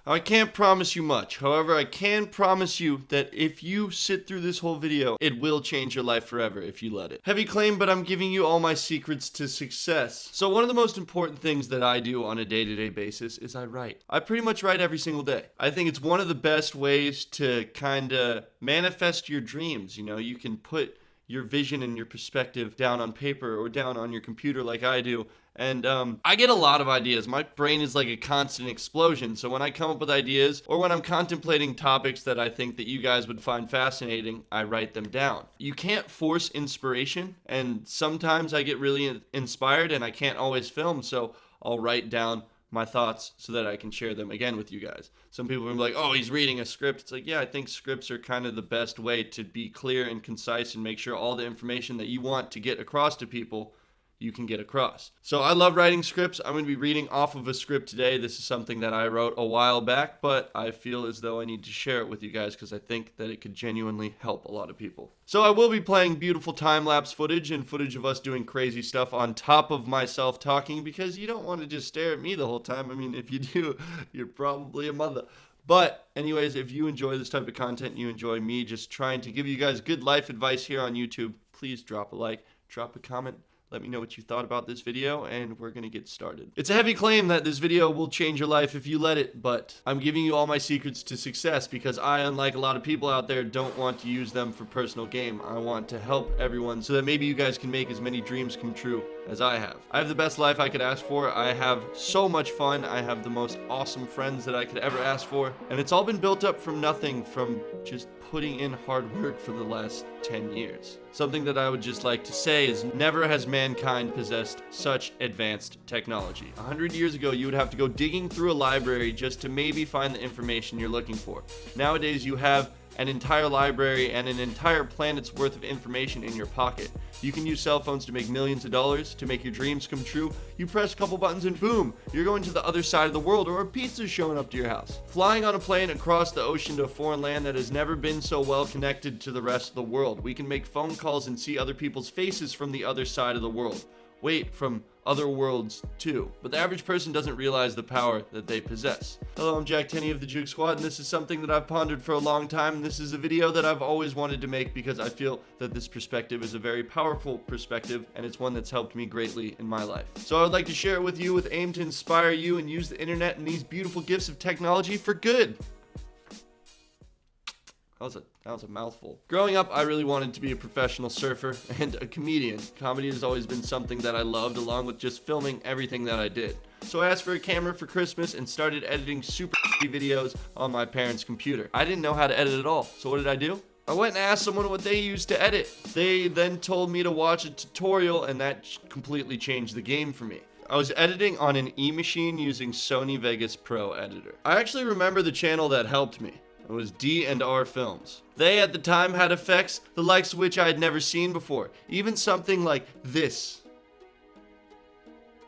I can't promise you much. However, I can promise you that if you sit through this whole video, it will change your life forever if you let it. Heavy claim, but I'm giving you all my secrets to success. So one of the most important things that I do on a day-to-day basis is I write. I pretty much write every single day. I think it's one of the best ways to kind of manifest your dreams. You know, you can put your vision and your perspective down on paper or down on your computer like I do. And I get a lot of ideas. My brain is like a constant explosion. So when I come up with ideas or when I'm contemplating topics that I think that you guys would find fascinating, I write them down. You can't force inspiration. And sometimes I get really inspired and I can't always film. So I'll write down my thoughts so that I can share them again with you guys. Some people are like, oh, he's reading a script. It's like, yeah, I think scripts are kind of the best way to be clear and concise and make sure all the information that you want to get across to people you can get across. So I love writing scripts. I'm going to be reading off of a script today. This is something that I wrote a while back, but I feel as though I need to share it with you guys because I think that it could genuinely help a lot of people. So I will be playing beautiful time-lapse footage and footage of us doing crazy stuff on top of myself talking because you don't want to just stare at me the whole time. I mean, if you do, you're probably a mother. But anyways, if you enjoy this type of content, you enjoy me just trying to give you guys good life advice here on YouTube, please drop a like, drop a comment. Let me know what you thought about this video, and we're gonna get started. It's a heavy claim that this video will change your life if you let it, but I'm giving you all my secrets to success because I, unlike a lot of people out there, don't want to use them for personal gain. I want to help everyone so that maybe you guys can make as many dreams come true as I have. I have the best life I could ask for. I have so much fun. I have the most awesome friends that I could ever ask for, and it's all been built up from nothing, from just putting in hard work for the last 10 years. Something that I would just like to say is never has mankind possessed such advanced technology. 100 years ago, you would have to go digging through a library just to maybe find the information you're looking for. Nowadays, you have an entire library and an entire planet's worth of information in your pocket. You can use cell phones to make millions of dollars, to make your dreams come true. You press a couple buttons and boom, you're going to the other side of the world, or a pizza's showing up to your house. Flying on a plane across the ocean to a foreign land that has never been so well connected to the rest of the world. We can make phone calls and see other people's faces from the other side of the world. Wait, from other worlds too. But the average person doesn't realize the power that they possess. Hello, I'm Jack Tenney of the JoogSquad, and this is something that I've pondered for a long time, and this is a video that I've always wanted to make because I feel that this perspective is a very powerful perspective, and it's one that's helped me greatly in my life. So I would like to share it with you with aim to inspire you and use the internet and these beautiful gifts of technology for good. That was a mouthful. Growing up, I really wanted to be a professional surfer and a comedian. Comedy has always been something that I loved, along with just filming everything that I did. So I asked for a camera for Christmas and started editing super videos on my parents' computer. I didn't know how to edit at all, so what did I do? I went and asked someone what they used to edit. They then told me to watch a tutorial, and that completely changed the game for me. I was editing on an E-machine using Sony Vegas Pro editor. I actually remember the channel that helped me. It was D&R Films. They, at the time, had effects the likes of which I had never seen before. Even something like this.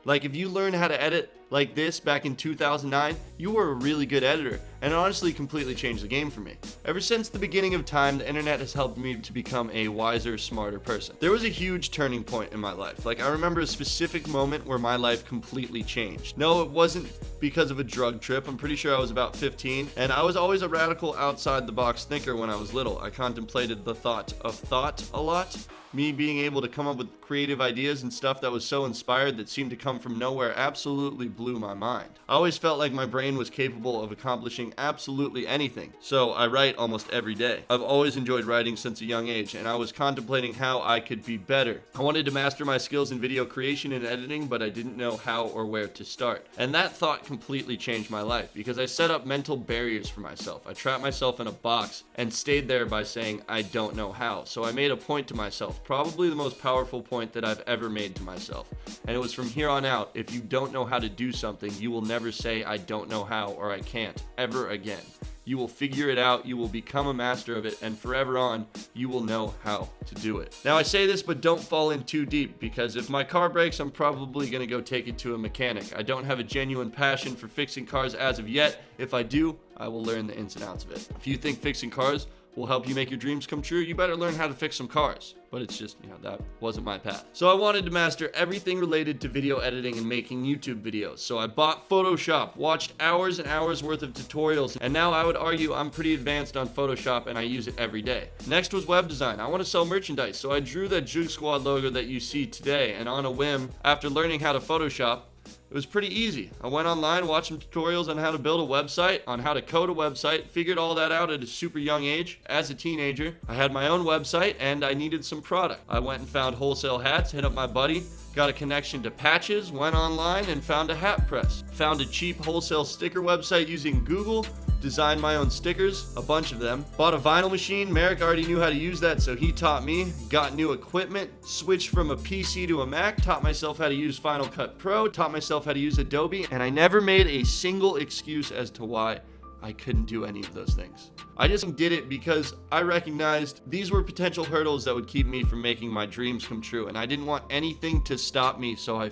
Like, if you learned how to edit like this back in 2009, you were a really good editor, and it honestly completely changed the game for me. Ever since the beginning of time, the internet has helped me to become a wiser, smarter person. There was a huge turning point in my life. Like, I remember a specific moment where my life completely changed. No, it wasn't because of a drug trip. I'm pretty sure I was about 15, and I was always a radical outside-the-box thinker when I was little. I contemplated the thought of thought a lot. Me being able to come up with creative ideas and stuff that was so inspired that seemed to come from nowhere absolutely blew my mind. I always felt like my brain was capable of accomplishing absolutely anything, so I write almost every day. I've always enjoyed writing since a young age, and I was contemplating how I could be better. I wanted to master my skills in video creation and editing, but I didn't know how or where to start. And that thought completely changed my life because I set up mental barriers for myself. I trapped myself in a box and stayed there by saying I don't know how. So I made a point to myself, probably the most powerful point that I've ever made to myself. And it was from here on out, if you don't know how to do something, you will never say I don't know how or I can't ever again. You will figure it out, you will become a master of it, and forever on, you will know how to do it. Now I say this, but don't fall in too deep, because if my car breaks, I'm probably gonna go take it to a mechanic. I don't have a genuine passion for fixing cars as of yet. If I do, I will learn the ins and outs of it. If you think fixing cars will help you make your dreams come true, you better learn how to fix some cars. But it's just, that wasn't my path. So I wanted to master everything related to video editing and making YouTube videos. So I bought Photoshop, watched hours and hours worth of tutorials, and now I would argue I'm pretty advanced on Photoshop and I use it every day. Next was web design. I want to sell merchandise, so I drew that JoogSquad logo that you see today, and on a whim, after learning how to Photoshop, it was pretty easy. I went online, watched some tutorials on how to build a website, on how to code a website, figured all that out at a super young age. As a teenager, I had my own website and I needed some product. I went and found wholesale hats, hit up my buddy, got a connection to patches, went online and found a hat press. Found a cheap wholesale sticker website using Google, designed my own stickers, a bunch of them. Bought a vinyl machine. Merrick already knew how to use that, so he taught me. Got new equipment, switched from a PC to a Mac, taught myself how to use Final Cut Pro, taught myself how to use Adobe, and I never made a single excuse as to why I couldn't do any of those things. I just did it because I recognized these were potential hurdles that would keep me from making my dreams come true, and I didn't want anything to stop me, so I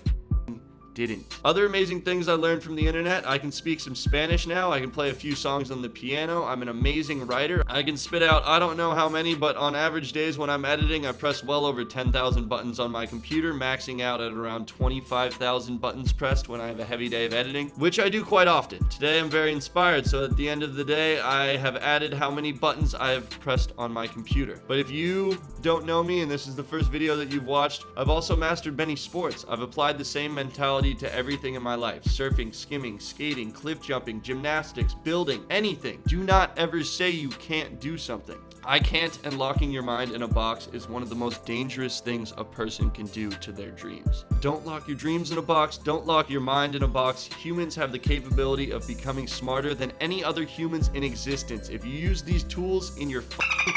didn't. Other amazing things I learned from the internet: I can speak some Spanish now, I can play a few songs on the piano, I'm an amazing writer, I can spit out I don't know how many, but on average days when I'm editing, I press well over 10,000 buttons on my computer, maxing out at around 25,000 buttons pressed when I have a heavy day of editing, which I do quite often. Today I'm very inspired, so at the end of the day, I have added how many buttons I have pressed on my computer. But if you don't know me and this is the first video that you've watched, I've also mastered many sports. I've applied the same mentality to everything in my life: surfing, skimming, skating, cliff jumping, gymnastics, building, anything. Do not ever say you can't do something. I can't, and locking your mind in a box is one of the most dangerous things a person can do to their dreams. Don't lock your dreams in a box. Don't lock your mind in a box. Humans have the capability of becoming smarter than any other humans in existence. If you use these tools in your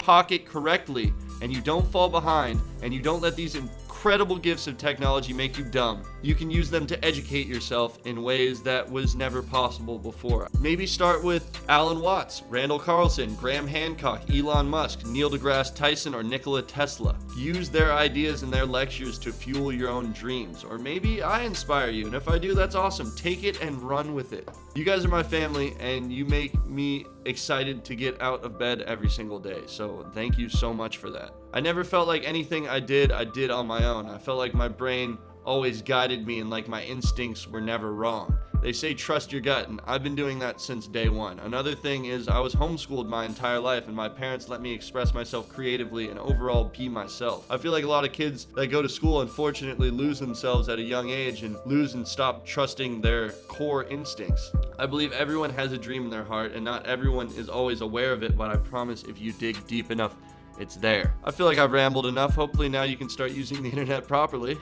pocket correctly, and you don't fall behind, and you don't let these incredible gifts of technology make you dumb, you can use them to educate yourself in ways that was never possible before. Maybe start with Alan Watts, Randall Carlson, Graham Hancock, Elon Musk, Neil deGrasse Tyson, or Nikola Tesla. Use their ideas and their lectures to fuel your own dreams. Or maybe I inspire you, and if I do, that's awesome. Take it and run with it. You guys are my family, and you make me excited to get out of bed every single day, so thank you so much for that. I never felt like anything I did on my own. I felt like my brain always guided me and like my instincts were never wrong. They say trust your gut, and I've been doing that since day one. Another thing is I was homeschooled my entire life, and my parents let me express myself creatively and overall be myself. I feel like a lot of kids that go to school unfortunately lose themselves at a young age and lose and stop trusting their core instincts. I believe everyone has a dream in their heart, and not everyone is always aware of it, but I promise if you dig deep enough, it's there. I feel like I've rambled enough. Hopefully now you can start using the internet properly.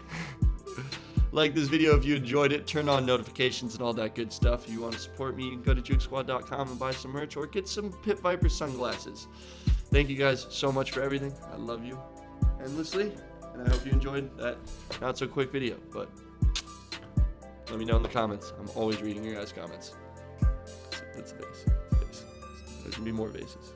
Like this video if you enjoyed it, turn on notifications and all that good stuff. If you want to support me, you can go to JoogSquad.com and buy some merch, or get some Pit Viper sunglasses. Thank you guys so much for everything. I love you endlessly, and I hope you enjoyed that not so quick video, but let me know in the comments. I'm always reading your guys' comments. That's a vase. There's gonna be more vases.